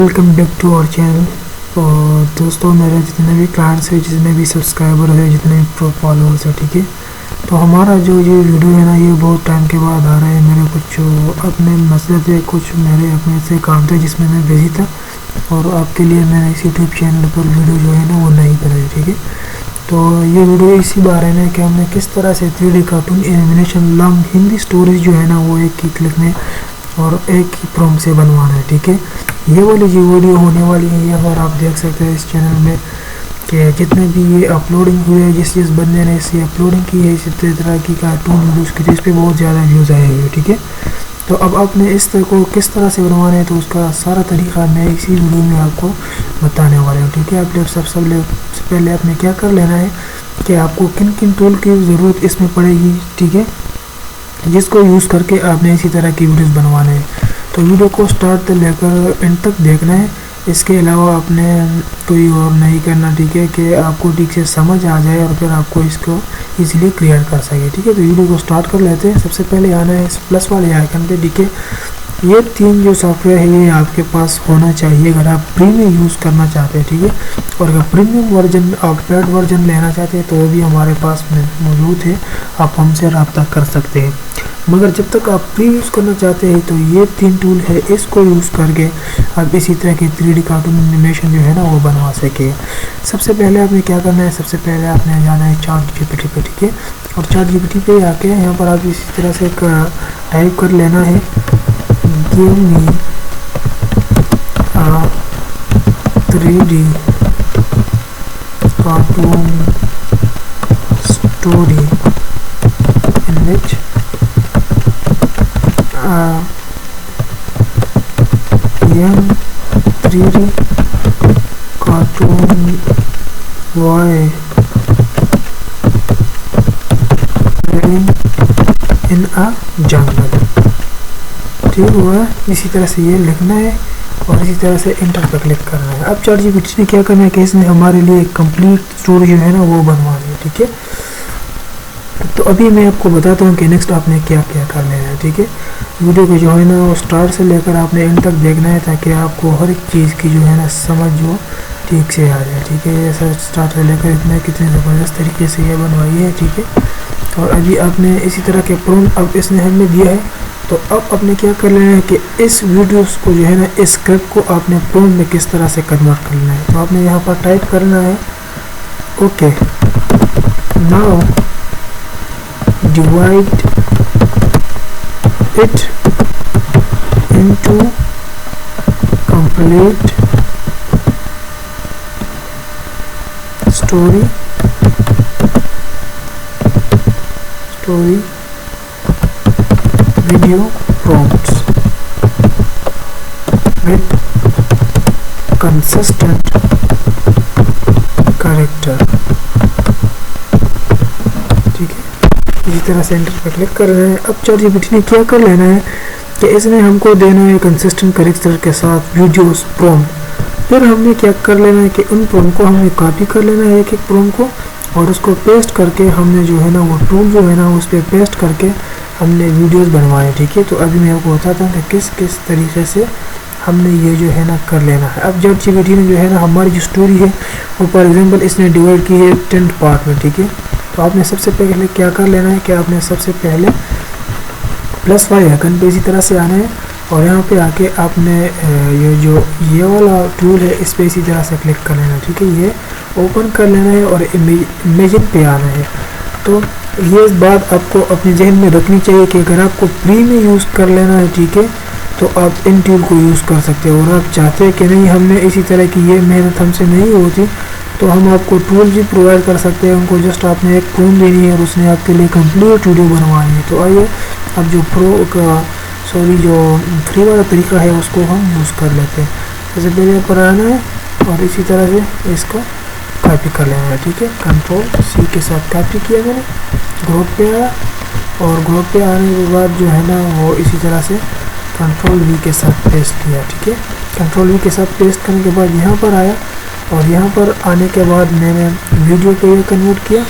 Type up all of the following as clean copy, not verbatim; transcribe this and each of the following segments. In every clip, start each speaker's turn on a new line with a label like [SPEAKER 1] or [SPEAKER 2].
[SPEAKER 1] Welcome back to اور channel. اور دوستوں میرے جتنے بھی کلائنٹس ہیں، جتنے بھی سبسکرائبر ہیں، جتنے بھی فالوورس ہیں، ٹھیک ہے. تو ہمارا جو یہ ویڈیو ہے نا، یہ بہت ٹائم کے بعد آ رہا ہے. میرے کچھ اپنے مسئلے تھے، کچھ میرے اپنے سے کام تھے جس میں بزی تھا، اور آپ کے لیے میں نے اس یوٹیوب چینل پر ویڈیو جو ہے نا وہ نہیں بنائی، ٹھیک ہے. تو یہ ویڈیو اسی بارے میں کہ ہم نے کس طرح سے 3D cartoon animation long Hindi stories جو ہے نا وہ ایک ہی کلک میں اور ایک ہی پروم سے بنوانا ہے، ٹھیک ہے. یہ والی جو ویڈیو ہونے والی ہے یہ اور آپ دیکھ سکتے ہیں اس چینل میں کہ جتنے بھی یہ اپلوڈنگ ہوئے ہے، جس بندے نے اسے اپلوڈنگ کی ہے، اسی طرح کی کارٹون ویڈیوز کی، اس پہ بہت زیادہ ویوز آئے ہوئے، ٹھیک ہے. تو اب آپ نے اس طرح کو کس طرح سے بنوانا ہے تو اس کا سارا طریقہ میں اسی ویڈیو میں آپ کو بتانے والا ہوں، ٹھیک ہے. آپ نے سب سے پہلے آپ نے کیا کر لینا ہے کہ آپ کو کن کن ٹول کی ضرورت اس میں پڑے گی، ٹھیک ہے، جس کو یوز کر کے آپ نے اسی طرح کی ویڈیوز بنوانے ہیں. تو ویڈیو کو سٹارٹ سے لے کر اینڈ تک دیکھنا ہے. اس کے علاوہ آپ نے کوئی اور نہیں کرنا، ٹھیک ہے، کہ آپ کو ٹھیک سے سمجھ آ جائے اور پھر آپ کو اس کو ایزیلی کلیئر کر سکے، ٹھیک ہے. تو ویڈیو کو سٹارٹ کر لیتے ہیں. سب سے پہلے آنا ہے اس پلس والے آئیکن پہ، ٹھیک ہے. یہ تین جو سافٹ ویئر ہے یہ آپ کے پاس ہونا چاہیے اگر آپ پریمیم یوز کرنا چاہتے ہیں، ٹھیک ہے. اور اگر پریمیم ورژن آپ پیڈ ورژن لینا چاہتے ہیں تو وہ بھی ہمارے پاس موجود ہے، آپ ہم سے رابطہ کر سکتے ہیں. مگر جب تک آپ پری یوز کرنا چاہتے ہیں تو یہ تین ٹول ہے، اس کو یوز کر کے آپ اسی طرح کی 3D کارٹون انیمیشن جو ہے نا وہ بنوا سکے. سب سے پہلے آپ نے کیا کرنا ہے، سب سے پہلے آپ نے جانا ہے چیٹ جی پی ٹی پہ، ٹھیک ہے. اور چیٹ جی پی ٹی پہ آ کے یہاں پر آپ اسی طرح سے ٹائپ کر لینا ہے give me a 3D cartoon story in which young 3D cartoon boy living in a jungle. ٹھیک ہوا ہے. اسی طرح سے یہ لکھنا ہے اور اسی طرح سے انٹر پہ کلک کرنا ہے. اب چیٹ جی پی ٹی نے کیا کرنا ہے کہ اس نے ہمارے لیے ایک کمپلیٹ اسٹوری جو ہے نا وہ بنوانی ہے، ٹھیک ہے. تو ابھی میں آپ کو بتاتا ہوں کہ نیکسٹ آپ نے کیا کیا کر لینا ہے، ٹھیک ہے. ویڈیو کو جو ہے نا وہ اسٹارٹ سے لے کر آپ نے اینڈ تک دیکھنا ہے تاکہ آپ کو ہر ایک چیز کی جو ہے نا سمجھ جو ٹھیک سے آ جائے، ٹھیک ہے. ایسا اسٹارٹ سے لے کر اتنے کتنے زبردست طریقے سے یہ بنوائی ہے، ٹھیک ہے. اور ابھی آپ نے اسی طرح کے پروم اب اس نے ہمیں دیا ہے. تو اب آپ نے کیا کر لینا ہے کہ اس ویڈیوز کو جو ہے نا اس اسکرپٹ کو آپ نے پروم میں کس طرح سے کنورٹ کرنا ہے. تو آپ نے یہاں پر ٹائپ کرنا ہے okay now divide it into complete story video prompts with consistent character, ٹھیک ہے. اسی طرح سے انٹر پر کلک کر رہے ہیں. اب چیٹ جی پی ٹی نے کیا کر لینا ہے کہ اس نے ہم کو دینا ہے کنسسٹنٹ کریکٹر کے ساتھ ویڈیوز پروم. پھر ہم نے کیا کر لینا ہے کہ ان پروم کو ہم نے کاپی کر لینا ہے، ایک ایک پروم کو، اور اس کو پیسٹ کر کے ہم نے جو ہے نا وہ ٹول جو ہے نا اس پہ پیسٹ کر کے ہم نے ویڈیوز بنوائے، ٹھیک ہے. تو ابھی میں آپ کو بتاتا ہوں کہ کس طریقے سے ہم نے یہ جو ہے نا کر لینا ہے. اب چیٹ جی پی ٹی نے جو ہے نا ہماری جو اسٹوری ہے وہ فار ایگزامپل اس نے ڈیوائڈ کی ہے 10 پارٹ میں، ٹھیک ہے. تو آپ نے سب سے پہلے کیا کر لینا ہے کہ آپ نے سب سے پہلے پلس والے آئیکن پہ اسی طرح سے آنا ہے اور یہاں پہ آ کے آپ نے یہ والا ٹول ہے اس پہ اسی طرح سے کلک کر لینا، ٹھیک ہے. یہ اوپن کر لینا ہے اور امیجن پہ آنا ہے. تو یہ بات آپ کو اپنے ذہن میں رکھنی چاہیے کہ اگر آپ کو پری میں یوز کر لینا ہے، ٹھیک ہے، تو آپ ان ٹول کو یوز کر سکتے ہیں. اور آپ چاہتے ہیں کہ نہیں ہم نے اسی طرح کی یہ محنت ہم سے نہیں ہوتی تو ہم آپ کو ٹول بھی پرووائڈ کر سکتے ہیں. ان کو جسٹ آپ نے ایک فون دینی ہے اور اس نے آپ کے لیے کمپلیٹ ویڈیو بنوانی ہے. تو آئیے اب جو جو فری والا طریقہ ہے اس کو ہم یوز کر لیتے ہیں. سب سے پہلے پر آنا ہے اور اسی طرح سے اس کو کاپی کر لینا ہے، ٹھیک ہے. کنٹرول سی کے ساتھ کاپی کیا میں نے، گروپ پہ آیا اور گروپ پہ آنے کے بعد جو ہے نا وہ اسی طرح سے کنٹرول وی کے ساتھ پیسٹ کیا، ٹھیک ہے. کنٹرول وی کے ساتھ پیسٹ کرنے کے بعد یہاں پر آیا اور یہاں پر آنے کے بعد میں نے ویڈیو پہ یہ کنورٹ کیا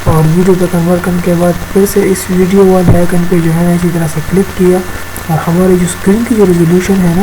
[SPEAKER 1] اور ویڈیو پہ کنورٹ کرنے کے بعد پھر سے اس ویڈیو والے آئیکن پہ جو ہے نا اسی طرح سے کلک کیا اور ہماری جو اسکرین کی جو ریزولوشن ہے نا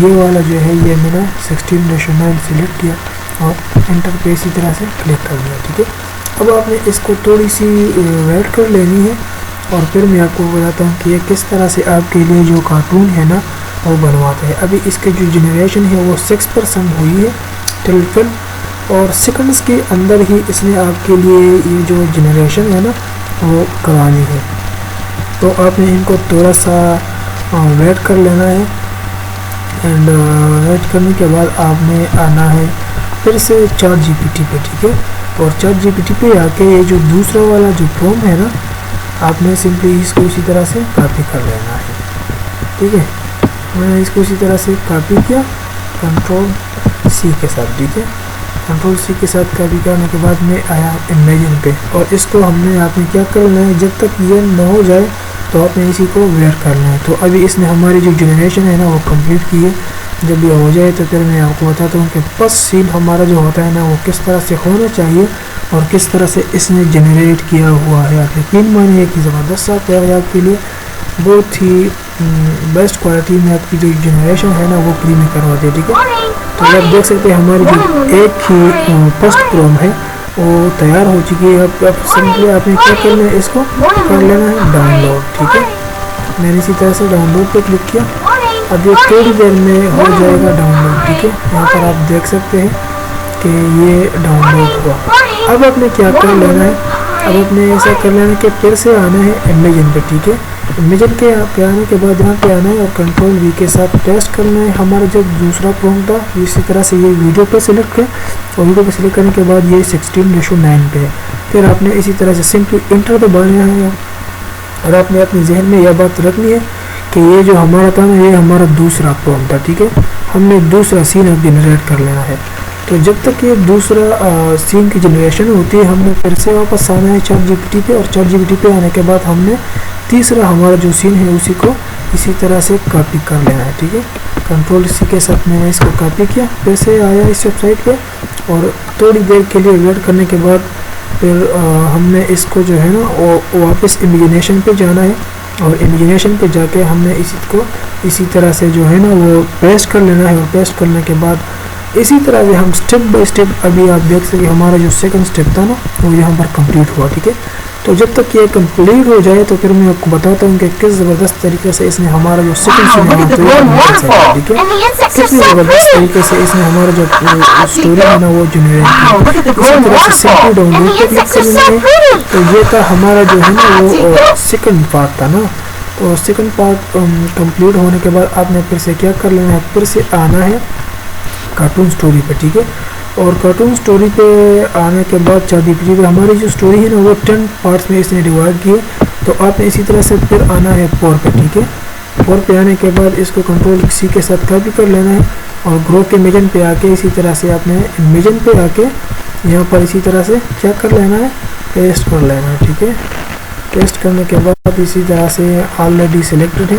[SPEAKER 1] یہ والا جو ہے یہ میں نے 16:9 سلیکٹ کیا اور انٹر پہ اسی طرح سے کلک کر دیا. ٹھیک ہے, اب آپ نے اس کو تھوڑی سی ویٹ کر لینی ہے اور پھر میں آپ کو بتاتا ہوں کہ یہ کس طرح سے آپ کے لیے جو کارٹون ہے نا وہ بنواتے ہیں. ابھی اس کے جو جنریشن ہے وہ 6% ہوئی ہے ٹل اور سیکنڈز کے اندر ہی اس نے آپ کے لیے یہ جو جنریشن ہے نا وہ کرانی ہے. تو آپ نے ان کو تھوڑا سا ویٹ کر لینا ہے اینڈ ویٹ کرنے کے بعد آپ نے آنا ہے پھر سے چیٹ جی پی ٹی پہ. ٹھیک ہے, اور چیٹ جی پی ٹی پہ آ کے یہ جو دوسرا والا جو پروم ہے نا آپ نے سمپلی اس کو اسی طرح سے کاپی کر لینا ہے. ٹھیک ہے, میں نے اس کو اسی طرح سے کاپی کیا کنٹرول سی کے ساتھ. ٹھیک ہے, کنٹرول سی کے ساتھ کاپی کرنے کے بعد میں آیا امیجن پہ اور اس کو ہم نے آپ نے کیا کرنا ہے جب تک یہ نہ ہو جائے تو آپ نے اسی کو ویٹ کرنا ہے. تو ابھی اس نے ہماری جو جنریشن ہے نا وہ کمپلیٹ کی ہے. جب یہ ہو جائے تو پھر میں آپ کو بتاتا ہوں کہ فرسٹ سین ہمارا جو ہوتا ہے نا وہ کس طرح سے ہونا چاہیے اور کس طرح سے اس نے جنریٹ کیا ہوا ہے. آپ یقین مانیے کہ زبردست سا پیار ہے آپ کے لیے, بہت ہی بیسٹ کوالٹی میں آپ کی جو جنریشن ہے نا وہ پری میں کرواتے ہیں. ٹھیک ہے, تو آپ دیکھ سکتے ہیں ہماری جو ایک ہی فرسٹ پروم ہے وہ تیار ہو چکی ہے. اب سمپلی آپ نے کیا کرنا ہے اس کو کر لینا ہے ڈاؤن لوڈ. ٹھیک ہے, میں نے اسی طرح سے ڈاؤن لوڈ پہ کلک کیا. اب یہ تھوڑی دیر میں ہو جائے گا ڈاؤن لوڈ. ٹھیک ہے, یہاں پر آپ دیکھ سکتے ہیں کہ یہ ڈاؤن لوڈ ہوا. اب آپ نے کیا کر لینا ہے, اب آپ نے ایسا کر لینا ہے کہ پھر سے آنا ہے امیجن پہ. ٹھیک ہے, امیجن کے پہ آنے کے بعد یہاں پہ آنا ہے اور کنٹرول وی کے ساتھ پیسٹ کرنا ہے ہمارا جو دوسرا پروم تھا. اسی طرح سے یہ ویڈیو پہ سلیکٹ ہے اور ویڈیو پہ سلیکٹ کرنے کے بعد یہ 16:9 پہ ہے. پھر آپ نے اسی طرح سے سمپلی انٹر دبانا ہے اور آپ نے اپنے ذہن میں یہ بات رکھنی ہے کہ یہ جو ہمارا تھا نا یہ ہمارا دوسرا پروم تھا. ٹھیک ہے, ہم نے دوسرا سین اب جنریٹ کر لینا ہے. تو جب تک یہ دوسرا سین کی جنریشن ہوتی ہے ہم نے پھر سے واپس آنا ہے چیٹ جی پی ٹی پہ اور چیٹ جی پی ٹی پہ آنے کے بعد ہم نے تیسرا ہمارا جو سین ہے اسی کو اسی طرح سے کاپی کر لینا ہے. ٹھیک ہے, کنٹرول سی کے ساتھ میں نے اس کو کاپی کیا, پھر سے آیا اس ویب سائٹ پہ اور تھوڑی دیر کے لیے ویٹ کرنے کے بعد پھر ہم نے اس کو جو ہے نا واپس امیجنیشن پہ جانا ہے اور امیجنیشن پہ جا کے ہم نے اسی کو اسی طرح سے جو ہے نا وہ پیسٹ کر لینا ہے. اور پیسٹ کرنے کے بعد اسی طرح سے ہم اسٹیپ بائی اسٹیپ ابھی آپ دیکھ سکتے ہمارا جو سیکنڈ اسٹیپ تھا نا وہ یہاں پر کمپلیٹ ہوا. ٹھیک ہے, تو جب تک یہ کمپلیٹ ہو جائے تو پھر میں آپ کو بتاتا ہوں کہ کس زبردست طریقے سے اس نے ہمارا جو سیکنڈ سین ہے ٹھیک ہے کتنی زبردست طریقے سے اس نے ہمارا جو اسٹوری ہے نا وہ جنریٹ کیا. اسی طرح سے سمپلی ڈاؤن لوڈ پہ کلک کر لینا ہے. تو یہ تھا ہمارا جو ہے نا وہ سیکنڈ پارٹ تھا نا. تو سیکنڈ پارٹ کمپلیٹ ہونے کے بعد آپ نے پھر سے کیا کر لینا ہے, پھر سے آنا ہے کارٹون اسٹوری پہ. ٹھیک ہے, اور کارٹون اسٹوری پہ آنے کے بعد چیٹ جی پی ٹی پہ ہماری جو اسٹوری ہے نا وہ 10 پارٹس میں اس نے ڈیوائڈ کی ہے. تو آپ نے اسی طرح سے پھر آنا ہے 4 پہ. ٹھیک ہے, 4 پہ آنے کے بعد اس کو کنٹرول سی کے ساتھ کاپی کر لینا ہے اور گرو کے امیجن پہ آ کے اسی طرح سے آپ نے امیجن پہ آ کے یہاں پر اسی طرح سے کیا کر لینا ہے, پیسٹ کر لینا ہے. ٹھیک ہے, پیسٹ کرنے کے بعد اسی طرح سے آلریڈی سلیکٹڈ ہے.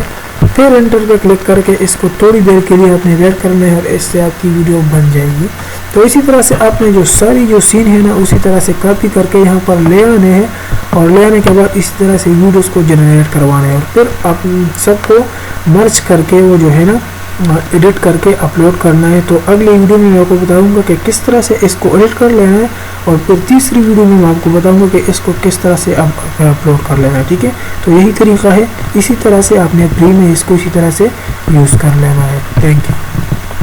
[SPEAKER 1] پھر انٹر پہ کلک کر کے اس کو تھوڑی دیر کے لیے آپ نے ویٹ کرنا ہے اور اس سے آپ کی ویڈیو بن جائے گی. تو اسی طرح سے آپ نے جو ساری جو سین ہے نا اسی طرح سے کاپی کر کے یہاں پر لے آنے ہیں اور لے آنے کے بعد اسی طرح سے ویڈیوز کو جنریٹ کروانے ہیں اور پھر آپ سب کو مرچ کر کے وہ جو ہے نا ایڈٹ کر کے اپلوڈ کرنا ہے. تو اگلی ویڈیو میں آپ کو بتاؤں گا کہ کس طرح سے اس کو ایڈٹ کر لینا ہے اور پھر تیسری ویڈیو میں آپ کو بتاؤں گا کہ اس کو کس طرح سے اپلوڈ کر لینا ہے. ٹھیک ہے, تو یہی طریقہ ہے, اسی طرح سے آپ نے فری میں اس کو اسی طرح سے یوز کر لینا ہے. Thank you.